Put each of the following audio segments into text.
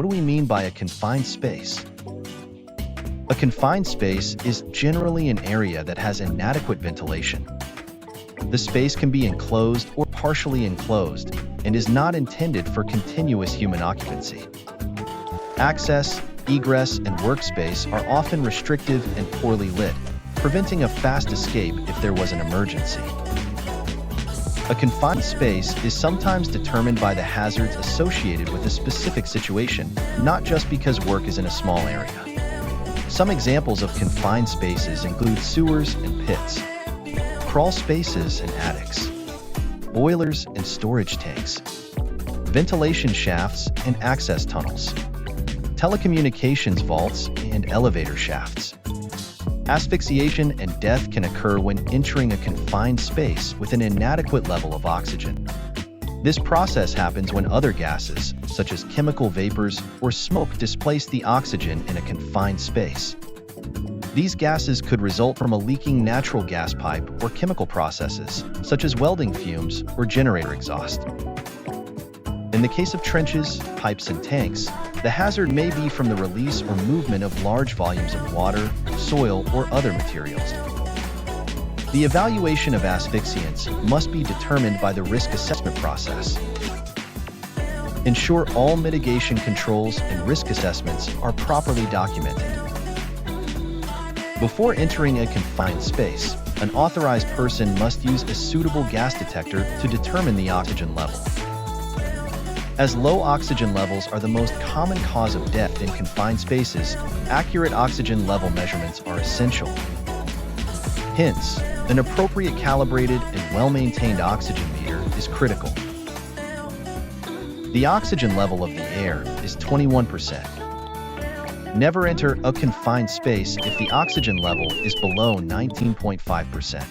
What do we mean by a confined space? A confined space is generally an area that has inadequate ventilation. The space can be enclosed or partially enclosed and is not intended for continuous human occupancy. Access, egress, and workspace are often restrictive and poorly lit, preventing a fast escape if there was an emergency. A confined space is sometimes determined by the hazards associated with a specific situation, not just because work is in a small area. Some examples of confined spaces include sewers and pits, crawl spaces and attics, boilers and storage tanks, ventilation shafts and access tunnels, telecommunications vaults and elevator shafts. Asphyxiation and death can occur when entering a confined space with an inadequate level of oxygen. This process happens when other gases, such as chemical vapors or smoke, displace the oxygen in a confined space. These gases could result from a leaking natural gas pipe or chemical processes, such as welding fumes or generator exhaust. In the case of trenches, pipes, and tanks, the hazard may be from the release or movement of large volumes of water, soil, or other materials. The evaluation of asphyxiants must be determined by the risk assessment process. Ensure all mitigation controls and risk assessments are properly documented. Before entering a confined space, an authorized person must use a suitable gas detector to determine the oxygen level. As low oxygen levels are the most common cause of death in confined spaces, accurate oxygen level measurements are essential. Hence, an appropriate calibrated and well-maintained oxygen meter is critical. The oxygen level of the air is 21%. Never enter a confined space if the oxygen level is below 19.5%,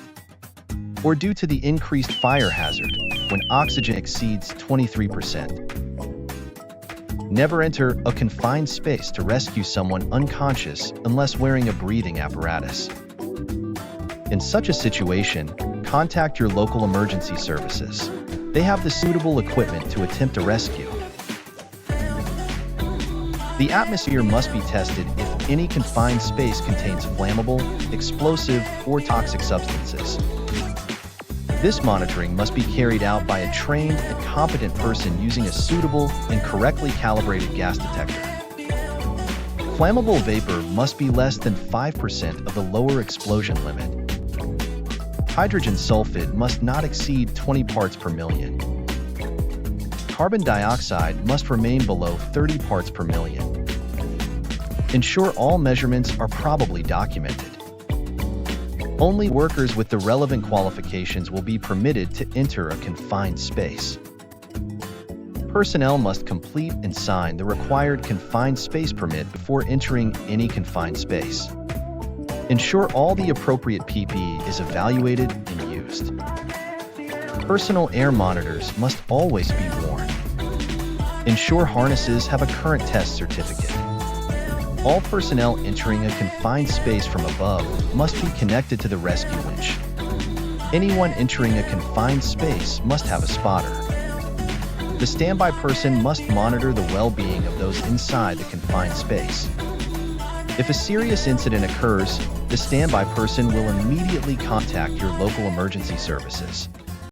or due to the increased fire hazard when oxygen exceeds 23%. Never enter a confined space to rescue someone unconscious unless wearing a breathing apparatus. In such a situation, contact your local emergency services. They have the suitable equipment to attempt a rescue. The atmosphere must be tested if any confined space contains flammable, explosive, or toxic substances. This monitoring must be carried out by a trained and competent person using a suitable and correctly calibrated gas detector. Flammable vapor must be less than 5% of the lower explosion limit. Hydrogen sulfide must not exceed 20 parts per million. Carbon dioxide must remain below 30 parts per million. Ensure all measurements are properly documented. Only workers with the relevant qualifications will be permitted to enter a confined space. Personnel must complete and sign the required confined space permit before entering any confined space. Ensure all the appropriate PPE is evaluated and used. Personal air monitors must always be worn. Ensure harnesses have a current test certificate. All personnel entering a confined space from above must be connected to the rescue winch. Anyone entering a confined space must have a spotter. The standby person must monitor the well-being of those inside the confined space. If a serious incident occurs, the standby person will immediately contact your local emergency services.